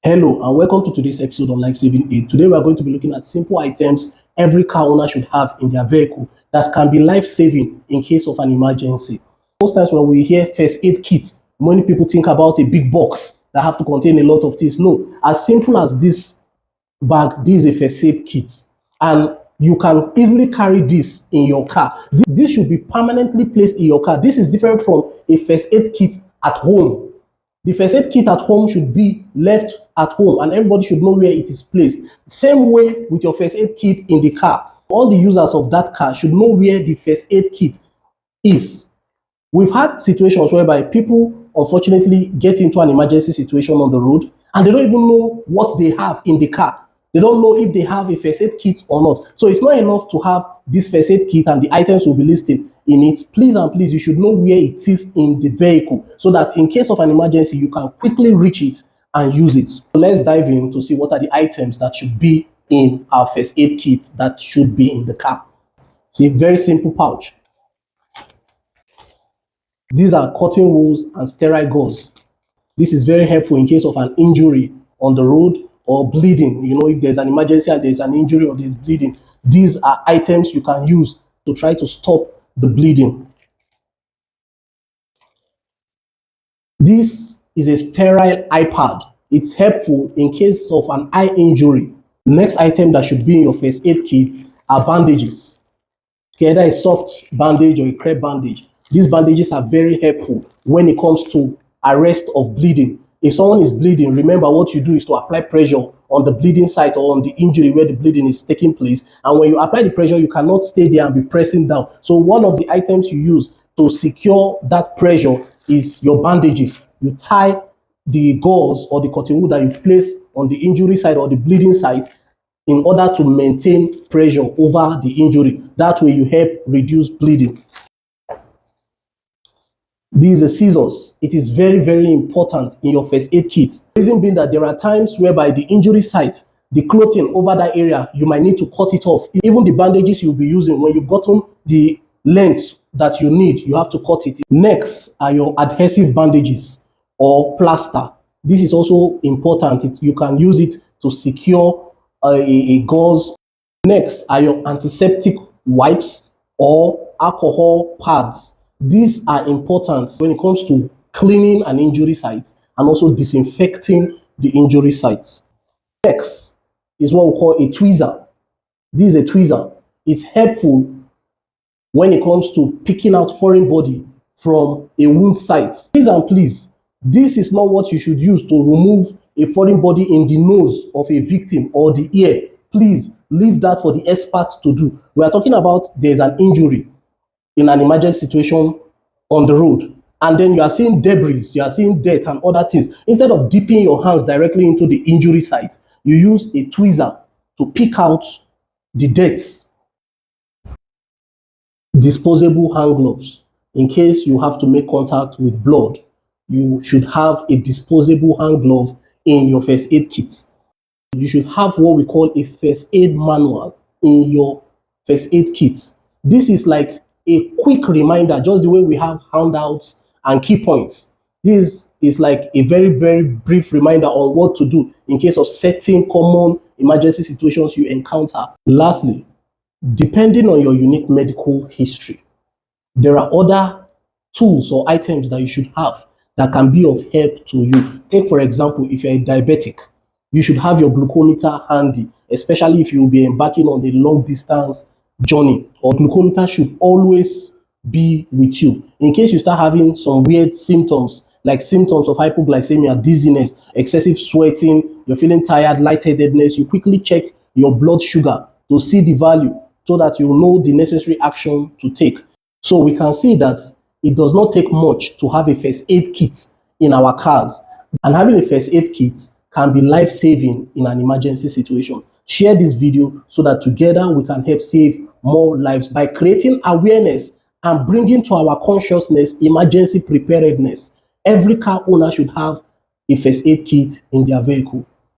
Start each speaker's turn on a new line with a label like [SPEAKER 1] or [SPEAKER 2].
[SPEAKER 1] Hello and welcome to today's episode on Life Saving Aid. Today we are going to be looking at simple items every car owner should have in their vehicle that can be life-saving in case of an emergency. Most times when we hear first aid kit, many people think about a big box that have to contain a lot of things. No, as simple as this bag, this is a first aid kit, and you can easily carry this in your car. This should be permanently placed in your car. This is different from a first aid kit at home. The first aid kit at home should be left at home and everybody should know where it is placed. Same way with your first aid kit in the car. All the users of that car should know where the first aid kit is. We've had situations whereby people unfortunately get into an emergency situation on the road and they don't even know what they have in the car. They don't know if they have a first aid kit or not. So it's not enough to have this first aid kit and the items will be listed in it. Please and please, you should know where it is in the vehicle so that in case of an emergency, you can quickly reach it and use it. So let's dive in to see what are the items that should be in our first aid kit that should be in the car. See, very simple pouch. These are cotton wools and sterile gauze. This is very helpful in case of an injury on the road or bleeding. You know, if there's an emergency and there's an injury or there's bleeding, these are items you can use to try to stop the bleeding. This is a sterile eye pad. It's helpful in case of an eye injury. Next item that should be in your first aid kit are bandages. Okay, either a soft bandage or a crepe bandage. These bandages are very helpful when it comes to arrest of bleeding. If someone is bleeding, remember what you do is to apply pressure on the bleeding site or on the injury where the bleeding is taking place. And when you apply the pressure, you cannot stay there and be pressing down. So one of the items you use to secure that pressure is your bandages. You tie the gauze or the cotton wool that you've placed on the injury side or the bleeding site in order to maintain pressure over the injury. That way you help reduce bleeding. These are scissors. It is very, very important in your first aid kit. The reason being that there are times whereby the injury site, the clothing over that area, you might need to cut it off. Even the bandages you'll be using, when you've gotten the length that you need, you have to cut it. Next are your adhesive bandages or plaster. This is also important. You can use it to secure a gauze. Next are your antiseptic wipes or alcohol pads. These are important when it comes to cleaning an injury site and also disinfecting the injury sites. Next is what we call a tweezer. This is a tweezer. It's helpful when it comes to picking out foreign body from a wound site. Please and please, this is not what you should use to remove a foreign body in the nose of a victim or the ear. Please leave that for the experts to do. We are talking about there's an injury in an emergency situation on the road, and then you are seeing debris, you are seeing dirt and other things. Instead of dipping your hands directly into the injury site, you use a tweezer to pick out the dirt. Disposable hand gloves. In case you have to make contact with blood, you should have a disposable hand glove in your first aid kit. You should have what we call a first aid manual in your first aid kit. This is like a quick reminder, just the way we have handouts and key points. This is like a very, very brief reminder on what to do in case of certain common emergency situations you encounter. Lastly, depending on your unique medical history, there are other tools or items that you should have that can be of help to you. Take, for example, if you're a diabetic, you should have your glucometer handy, especially if you will be embarking on a long distance journey. Or glucometer should always be with you in case you start having some weird symptoms like symptoms of hypoglycemia, dizziness, excessive sweating, you're feeling tired, lightheadedness. You quickly check your blood sugar to see the value so that you know the necessary action to take. So we can see that it does not take much to have a first aid kit in our cars, and having a first aid kit can be life-saving in an emergency situation. Share this video so that together we can help save more lives by creating awareness and bringing to our consciousness emergency preparedness. Every car owner should have a first aid kit in their vehicle.